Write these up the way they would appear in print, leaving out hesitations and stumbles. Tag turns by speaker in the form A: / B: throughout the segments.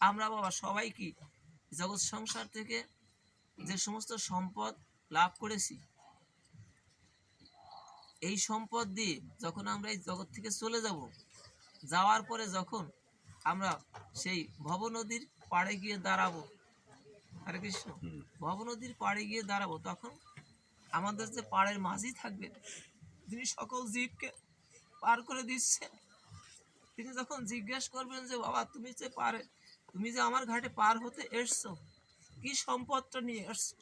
A: আমরা বাবা সবাই কি জগৎ সংসার থেকে যে সমস্ত সম্পদ লাভ করেছি, এই সম্পদ দিয়ে যখন আমরা এই জগৎ থেকে চলে যাব, যাওয়ার পরে যখন আমরা সেই ভব নদীর পাড়ে গিয়ে দাঁড়াবো, হরে কৃষ্ণ, ভব নদীর পাড়ে গিয়ে দাঁড়াবো, তখন আমাদের যে পাড়ের মাঝি থাকবেন, যিনি সকল জীবকে পার করে দিচ্ছেন, তিনি যখন জিজ্ঞেস করবেন যে বাবা তুমি যে আমার ঘাটে পার হতে এসছো, কি সম্পদটা নিয়ে এসছো?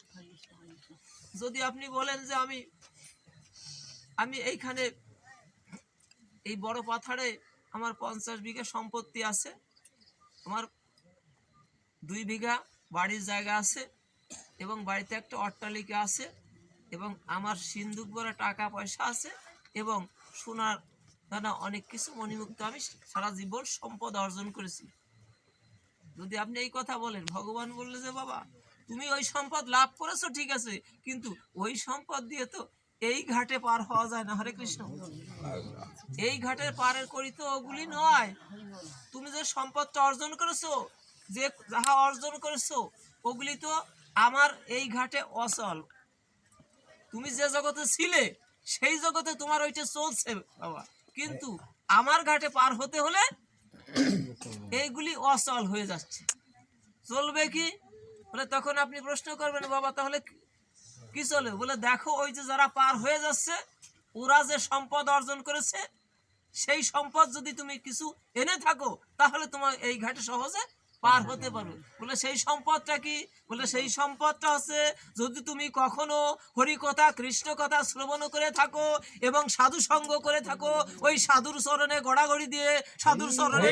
A: যদি আপনি বলেন যে আমি এইখানে এই বড় পাথারে আমার 50 বিঘা সম্পত্তি আছে, আমার 2 বিঘা বাড়ির জায়গা আছে, এবং বাড়িতে একটা অট্টালিকা আছে, এবং আমার সিন্ধুক ভরা টাকা পয়সা আছে, এবং সোনার দানা অনেক কিছু মণিমুক্ত আমি সারা জীবন সম্পদ অর্জন করেছি, যদি আপনি এই কথা বলেন, ভগবান বললে যে বাবা তুমি ওই সম্পদ লাভ করেছো ঠিক আছে, কিন্তু ওই সম্পদ দিয়ে তো এই ঘাটে পার হওয়া যায় না। হরে কৃষ্ণ, এই ঘাটের পারের করি তো ওগুলি নয়, তুমি যে সম্পদটা অর্জন করেছো, যে যাহা অর্জন করেছো, ওগুলি তো আমার এই ঘাটে অচল। তুমি যে জগতে ছিলে সেই জগতে তোমার ওইটা চলছে বাবা, কিন্তু আমার ঘাটে পার হতে হলে এইগুলি অচল হয়ে যাচ্ছে, চলবে কি? বলে তখন আপনি প্রশ্ন করবেন বাবা তাহলে কি চলে? বলে দেখো ওই যে যারা পার হয়ে যাচ্ছে, ওরা যে সম্পদ অর্জন করেছে, সেই সম্পদ যদি তুমি কিছু এনে থাকো, তাহলে তোমার এই ঘাটে সহজে পার হতে পারবে। বলে সেই সম্পদটা কি? বলে সেই সম্পদটা হচ্ছে যদি তুমি কখনো হরি কথা কৃষ্ণ কথা শ্রবণ করে থাকো এবং সাধু সঙ্গ করে থাকো, ওই সাধুর চরণে গড়াগড়ি দিয়ে সাধুর চরণে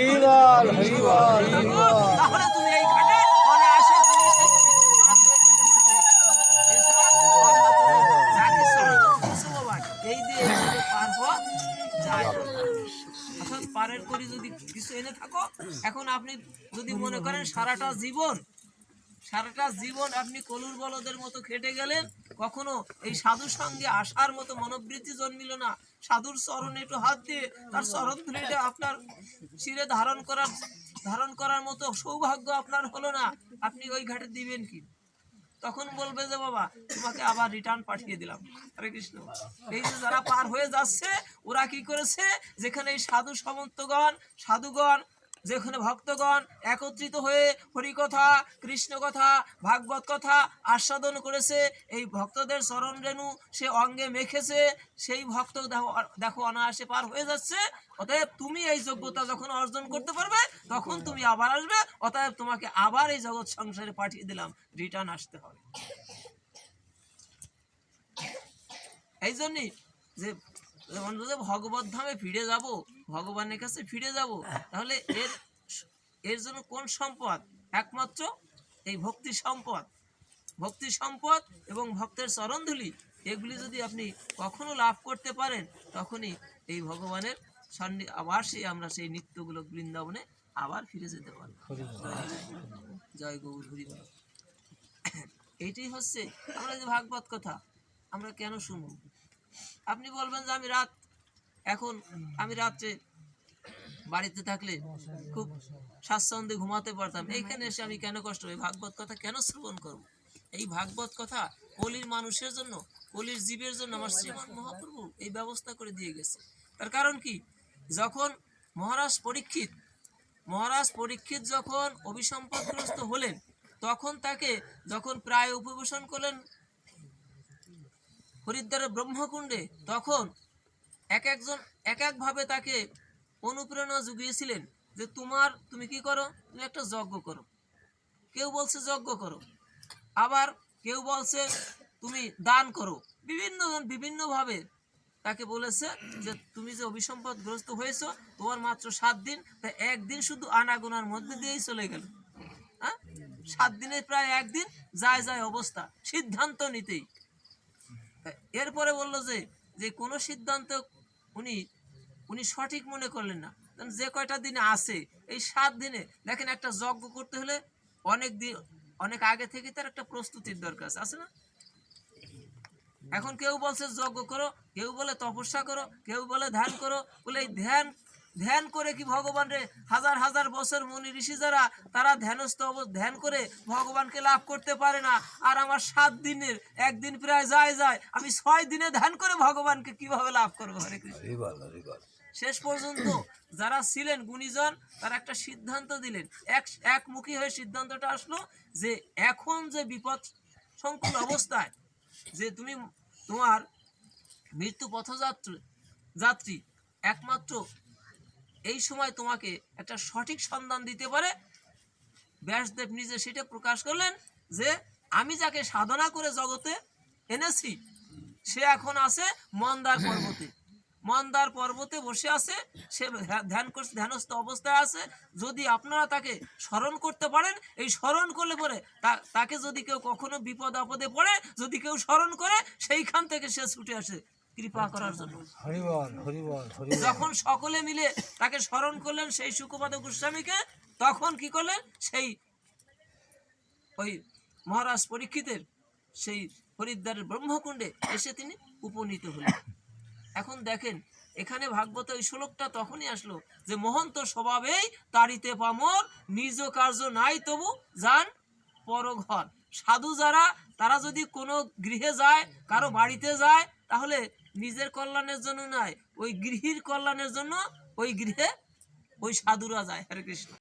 A: তাহলে তুমি এই ঘাটে অনায়াসে এই দিয়ে পার হওয়া যায়। অর্থাৎ পারের করি যদি কিছু এনে থাকো, এখন আপনি যদি মনে করেন সারাটা জীবন আপনি কলুর বলদের মতো খেটে গেলেন, কখনো এই সাধুর সঙ্গে আসার মতো মনোবৃত্তি জন্মিল না, সাধুর চরণে একটু হাত দিয়ে তার চরণ ধুলিটা আপনার শিরে ধারণ করার মতো সৌভাগ্য আপনার হলো না, আপনি ওই ঘাটে দিবেন কি? তখন বলবে যে বাবা তোমাকে আবার রিটার্ন পাঠিয়ে দিলাম। হরে কৃষ্ণ, এই যে যারা পার হয়ে যাচ্ছে, ওরা কি করেছে? যেখানে এই সাধুগণ যেখানে ভক্তগণ একত্রিত হয়ে হরি কথা কৃষ্ণ কথা ভাগবত কথা আস্বাদন করেছে, এই ভক্তদের চরণ রেণু সে অঙ্গে মেখেছে, সেই ভক্ত দেখো অনায়াসে পার হয়ে যাচ্ছে। অতএব তুমি এই যোগ্যতা যখন অর্জন করতে পারবে, তখন তুমি আবার আসবে, অতএব তোমাকে আবার এই জগৎ সংসারে পাঠিয়ে দিলাম, রিটার্ন আসতে হবে। এই জন্যই যে ভগবত ধামে ফিরে যাব, ভগবানের কাছে ফিরে যাব, তাহলে এর জন্য কোন সম্পদ? একমাত্র এই ভক্তি সম্পদ এবং ভক্তের চরণধুলি, এগুলি যদি আপনি কখনো লাভ করতে পারেন, তখনই এই ভগবানের সান্নি আবার আমরা সেই নিত্যগুলো বৃন্দাবনে আবার ফিরে যেতে পারব। জয় গৌর হরি বল। এইটাই হচ্ছে আমরা যে ভাগবত কথা আমরা কেন শুনব? আপনি বলবেন যে আমি রাত্রে বাড়িতে থাকলে খুব স্বাচ্ছন্দ্যে ঘুমাতে পারতাম, এইখানে এসে আমি কেন কষ্ট হবে? ভাগবত কথা কেন শ্রবণ করব? এই ভাগবত কথা কলির মানুষের জন্য, কলির জীবের জন্য আমার শ্রীমান মহাপ্রভু এই ব্যবস্থা করে দিয়ে গেছে। তার কারণ কি? যখন মহারাজ পরীক্ষিত যখন অভিসম্পদগ্রস্ত হলেন, তখন তাকে যখন প্রায় উপবেশন করলেন হরিদ্বারের ব্রহ্মকুণ্ডে, তখন এক একভাবে তাকে অনুপ্রেরণা জুগিয়েছিলেন যে তুমি কি করো? তুমি একটা যজ্ঞ করো। কেউ বলছে যজ্ঞ করো, আবার কেউ বলছে তুমি দান করো। বিভিন্নভাবে তাকে বলেছে যে তুমি যে অভিসম্পদগ্রস্ত হয়েছো, তোমার মাত্র 7 দিন, তাই একদিন শুধু আনাগোনার মধ্যে দিয়েই চলে গেল। 7 দিনের প্রায় একদিন যায় অবস্থা, সিদ্ধান্ত নিতেই। এরপরে বললো যে কোনো সিদ্ধান্ত উনি সঠিক মনে করলেন না। যে কয়টা দিনে আছে, এই 7 দিনে দেখেন একটা যজ্ঞ করতে হলে অনেক আগে থেকে তার একটা প্রস্তুতির দরকার আছে না? এখন কেউ বলছে যজ্ঞ করো, কেউ বলে তপস্যা করো, কেউ বলে ধ্যান করো। বলে এই ধ্যান করে কি ভগবানের হাজার হাজার বছর মুনি ঋষি যারা তারা ধ্যান করে ভগবানকে লাভ করতে পারে না। আর আমার 7 দিনের একদিন প্রায় যায় আমি 6 দিনে ধ্যান করে ভগবানকে কিভাবে লাভ করবো? হরে কৃষ্ণ। শেষ পর্যন্ত যারা ছিলেন গুণীজন তারা একটা সিদ্ধান্ত দিলেন, একমুখী হয়ে সিদ্ধান্তটা আসলো যে এখন যে বিপদ সংকুল অবস্থায় যে তুমি তোমার মৃত্যু পথযাত্রী একমাত্র এই সময় তোমাকে একটা সঠিক সন্ধান দিতে পারে। ব্যাসদেব নিজে সেটা প্রকাশ করলেন যে আমি যাকে সাধনা করে জগতে এনেছি সে এখন আছে মন্দার পর্বতে বসে আছে, সে ধ্যানস্থ অবস্থায় আছে। যদি আপনারা তাকে স্মরণ করতে পারেন, এই স্মরণ করলে পরে তাকে যদি কেউ কখনো বিপদ আপদে পড়ে, যদি কেউ স্মরণ করে, সেইখান থেকে সে ছুটে আসে কৃপা করার জন্য। যখন সকলে মিলে তাকে স্মরণ করলেন সেই শুকপাদ গোস্বামীকে, তখন কি করলেন, সেই ওই মহারাজ পরীক্ষিতের সেই হরিদ্বারের ব্রহ্মকুণ্ডে এসে তিনি উপনীত হলেন। এখন দেখেন এখানে ভাগবত ওই শ্লোকটা তখনই আসলো যে মহন্ত স্বভাবেই তাড়িতে পামর, নিজ কার্য নাই তবু যান পরঘর। সাধু যারা তারা যদি কোনো গৃহে যায়, কারো বাড়িতে যায়, তাহলে নিজের কল্যাণের জন্য নয়, ওই গৃহীর কল্যাণের জন্য ওই গৃহে ওই সাধুরা যায়। হরে কৃষ্ণ।